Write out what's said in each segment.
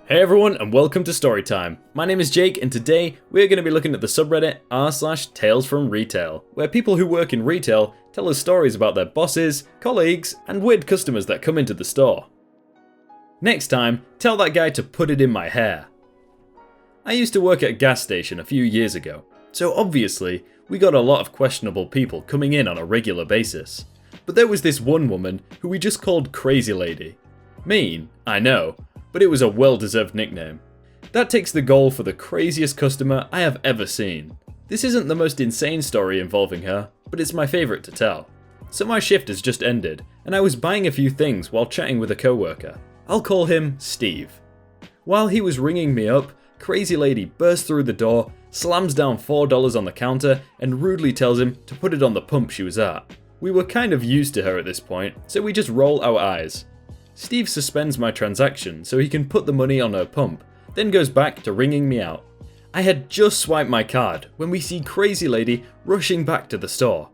Hey everyone and welcome to Storytime. My name is Jake and today we're going to be looking at the subreddit r/talesfromretail, where people who work in retail tell us stories about their bosses, colleagues, and weird customers that come into the store. Next time, tell that guy to put it in my hair. I used to work at a gas station a few years ago, so obviously we got a lot of questionable people coming in on a regular basis. But there was this one woman who we just called Crazy Lady. Mean, I know, but it was a well-deserved nickname. That takes the goal for the craziest customer I have ever seen. This isn't the most insane story involving her, but it's my favourite to tell. So my shift has just ended, and I was buying a few things while chatting with a coworker. I'll call him Steve. While he was ringing me up, Crazy Lady bursts through the door, slams down $4 on the counter, and rudely tells him to put it on the pump she was at. We were kind of used to her at this point, so we just roll our eyes. Steve suspends my transaction so he can put the money on her pump, then goes back to ringing me out. I had just swiped my card when we see Crazy Lady rushing back to the store.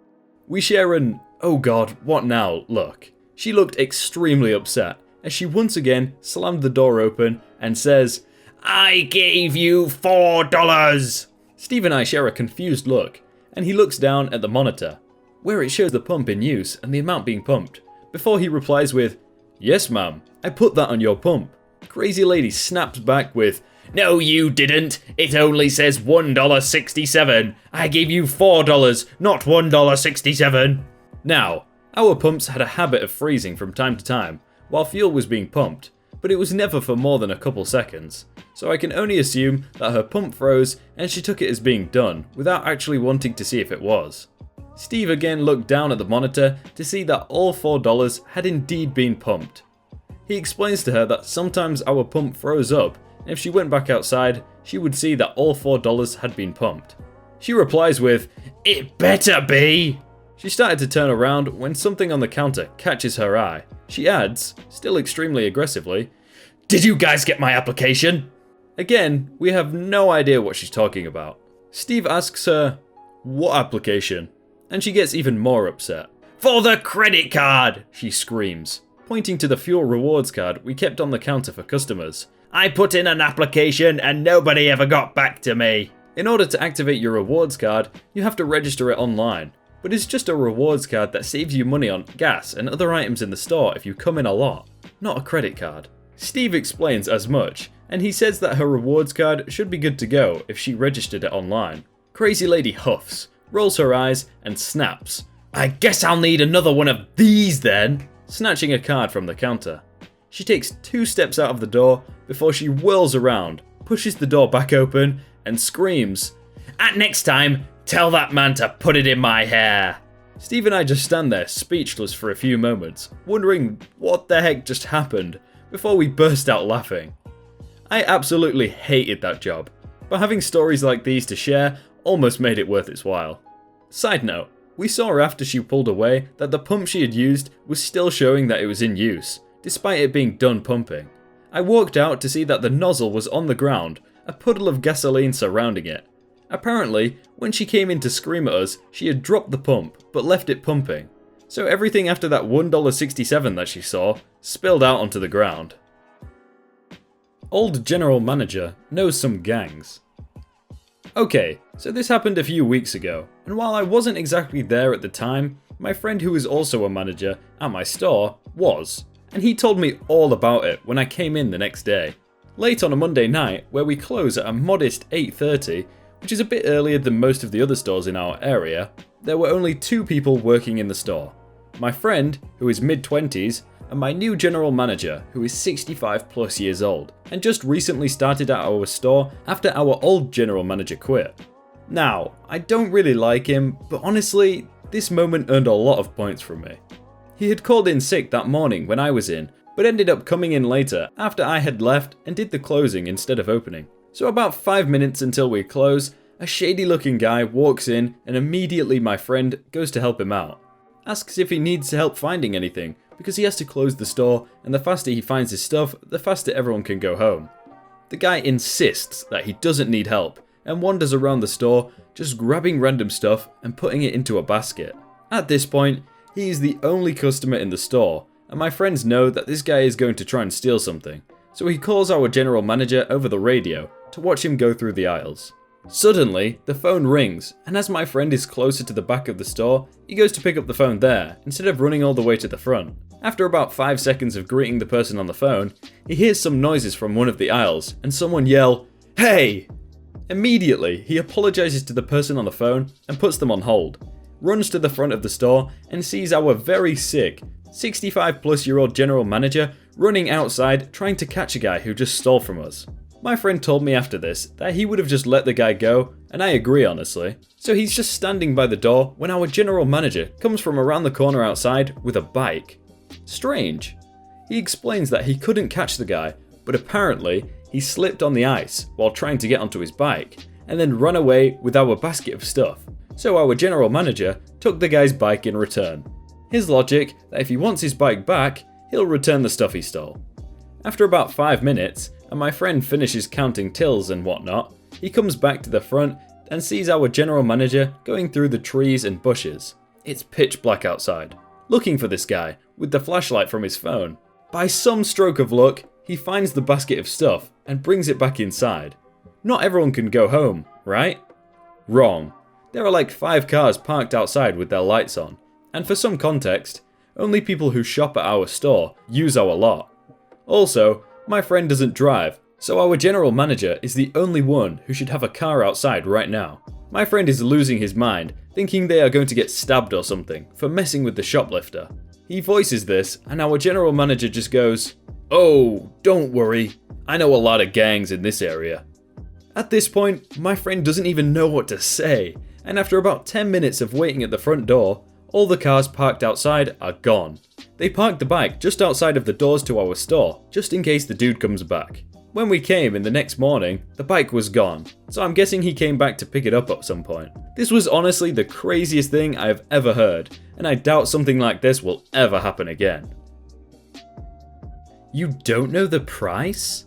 We share an "oh god, what now" look. She looked extremely upset as she once again slammed the door open and says, "I gave you $4! Steve and I share a confused look, and he looks down at the monitor, where it shows the pump in use and the amount being pumped, before he replies with, "Yes ma'am, I put that on your pump." Crazy Lady snaps back with, "No you didn't, it only says $1.67. I gave you $4, not $1.67. Now, our pumps had a habit of freezing from time to time while fuel was being pumped, but it was never for more than a couple seconds, so I can only assume that her pump froze and she took it as being done without actually wanting to see if it was." Steve again looked down at the monitor to see that all $4 had indeed been pumped. He explains to her that sometimes our pump froze up, and if she went back outside, she would see that all $4 had been pumped. She replies with, "It better be!" She started to turn around when something on the counter catches her eye. She adds, still extremely aggressively, "Did you guys get my application?" Again, we have no idea what she's talking about. Steve asks her, "What application?" And she gets even more upset. "For the credit card!" she screams, pointing to the fuel rewards card we kept on the counter for customers. "I put in an application and nobody ever got back to me." In order to activate your rewards card, you have to register it online, but it's just a rewards card that saves you money on gas and other items in the store if you come in a lot, not a credit card. Steve explains as much, and he says that her rewards card should be good to go if she registered it online. Crazy Lady huffs, rolls her eyes, and snaps, "I guess I'll need another one of these then," snatching a card from the counter. She takes 2 steps out of the door before she whirls around, pushes the door back open, and screams, "And next time, tell that man to put it in my hair." Steve and I just stand there speechless for a few moments, wondering what the heck just happened, before we burst out laughing. I absolutely hated that job, but having stories like these to share almost made it worth its while. Side note, we saw after she pulled away that the pump she had used was still showing that it was in use, despite it being done pumping. I walked out to see that the nozzle was on the ground, a puddle of gasoline surrounding it. Apparently, when she came in to scream at us, she had dropped the pump, but left it pumping. So everything after that $1.67 that she saw spilled out onto the ground. Old general manager knows some gangs. Okay, so this happened a few weeks ago, and while I wasn't exactly there at the time, my friend who is also a manager at my store was, and he told me all about it when I came in the next day. Late on a Monday night, where we close at a modest 8:30, which is a bit earlier than most of the other stores in our area, there were only 2 people working in the store. My friend, who is mid-20s, and my new general manager, who is 65 plus years old, and just recently started at our store after our old general manager quit. Now, I don't really like him, but honestly, this moment earned a lot of points from me. He had called in sick that morning when I was in, but ended up coming in later after I had left and did the closing instead of opening. So about 5 minutes until we close, a shady looking guy walks in and immediately my friend goes to help him out. Asks if he needs help finding anything, because he has to close the store, and the faster he finds his stuff, the faster everyone can go home. The guy insists that he doesn't need help, and wanders around the store, just grabbing random stuff and putting it into a basket. At this point, he is the only customer in the store, and my friends know that this guy is going to try and steal something, so he calls our general manager over the radio to watch him go through the aisles. Suddenly, the phone rings, and as my friend is closer to the back of the store, he goes to pick up the phone there, instead of running all the way to the front. After about 5 seconds of greeting the person on the phone, he hears some noises from one of the aisles, and someone yell, "Hey!" Immediately, he apologizes to the person on the phone and puts them on hold, runs to the front of the store and sees our very sick, 65-plus-year-old general manager running outside trying to catch a guy who just stole from us. My friend told me after this that he would have just let the guy go, and I agree honestly. So he's just standing by the door when our general manager comes from around the corner outside with a bike. Strange. He explains that he couldn't catch the guy, but apparently he slipped on the ice while trying to get onto his bike, and then ran away with our basket of stuff. So our general manager took the guy's bike in return. His logic that if he wants his bike back, he'll return the stuff he stole. After about 5 minutes, and my friend finishes counting tills and whatnot, he comes back to the front and sees our general manager going through the trees and bushes. It's pitch black outside, looking for this guy with the flashlight from his phone. By some stroke of luck, he finds the basket of stuff and brings it back inside. Not everyone can go home, right? Wrong. There are like 5 cars parked outside with their lights on, and for some context, only people who shop at our store use our lot. Also, my friend doesn't drive, so our general manager is the only one who should have a car outside right now. My friend is losing his mind, thinking they are going to get stabbed or something for messing with the shoplifter. He voices this, and our general manager just goes, "Oh, don't worry, I know a lot of gangs in this area." At this point, my friend doesn't even know what to say, and after about 10 minutes of waiting at the front door, all the cars parked outside are gone. They parked the bike just outside of the doors to our store, just in case the dude comes back. When we came in the next morning, the bike was gone, so I'm guessing he came back to pick it up at some point. This was honestly the craziest thing I have ever heard, and I doubt something like this will ever happen again. You don't know the price?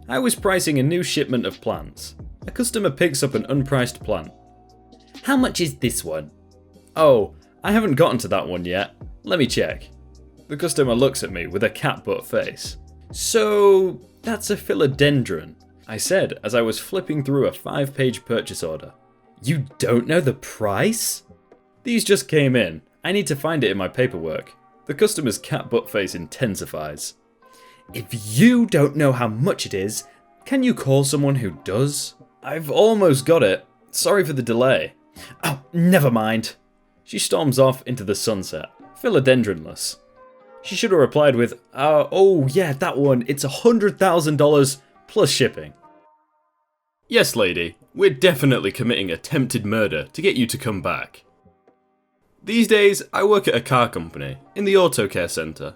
I was pricing a new shipment of plants. A customer picks up an unpriced plant. "How much is this one?" "Oh, I haven't gotten to that one yet. Let me check." The customer looks at me with a cat butt face. "So, that's a philodendron," I said as I was flipping through a 5-page purchase order. "You don't know the price?" "These just came in. I need to find it in my paperwork." The customer's cat butt face intensifies. "If you don't know how much it is, can you call someone who does?" "I've almost got it. Sorry for the delay." "Oh, never mind." She storms off into the sunset, philodendronless. She should have replied with, "Oh yeah, that one, it's $100,000 plus shipping." Yes, lady, we're definitely committing attempted murder to get you to come back. These days, I work at a car company, in the auto care centre.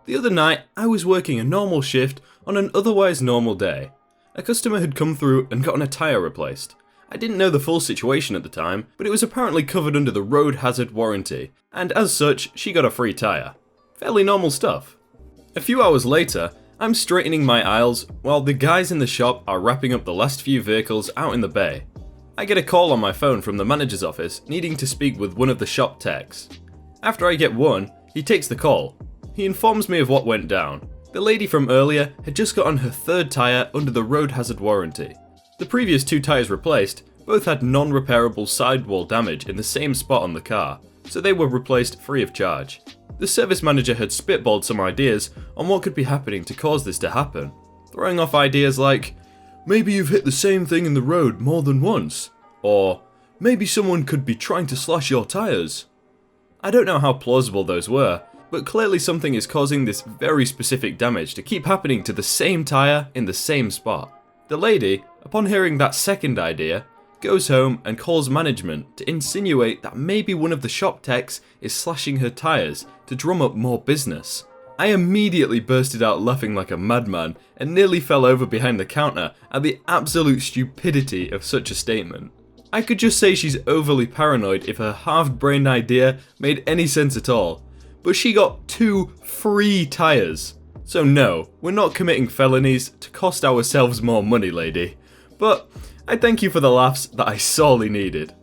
The other night, I was working a normal shift on an otherwise normal day. A customer had come through and gotten a tyre replaced. I didn't know the full situation at the time, but it was apparently covered under the road hazard warranty, and as such, she got a free tyre. Fairly normal stuff. A few hours later, I'm straightening my aisles while the guys in the shop are wrapping up the last few vehicles out in the bay. I get a call on my phone from the manager's office needing to speak with one of the shop techs. After I get one, he takes the call. He informs me of what went down. The lady from earlier had just gotten her 3rd tyre under the road hazard warranty. The previous 2 tyres replaced both had non-repairable sidewall damage in the same spot on the car, so they were replaced free of charge. The service manager had spitballed some ideas on what could be happening to cause this to happen, throwing off ideas like, "Maybe you've hit the same thing in the road more than once," or "Maybe someone could be trying to slash your tyres." I don't know how plausible those were, but clearly something is causing this very specific damage to keep happening to the same tyre in the same spot. The lady, upon hearing that second idea, goes home and calls management to insinuate that maybe one of the shop techs is slashing her tyres to drum up more business. I immediately bursted out laughing like a madman and nearly fell over behind the counter at the absolute stupidity of such a statement. I could just say she's overly paranoid if her half-brained idea made any sense at all, but she got 2 free tyres. So no, we're not committing felonies to cost ourselves more money, lady. But I thank you for the laughs that I sorely needed.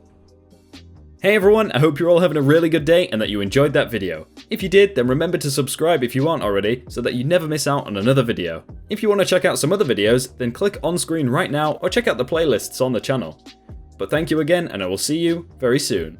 Hey everyone, I hope you're all having a really good day and that you enjoyed that video. If you did, then remember to subscribe if you aren't already, so that you never miss out on another video. If you want to check out some other videos, then click on screen right now or check out the playlists on the channel. But thank you again, and I will see you very soon.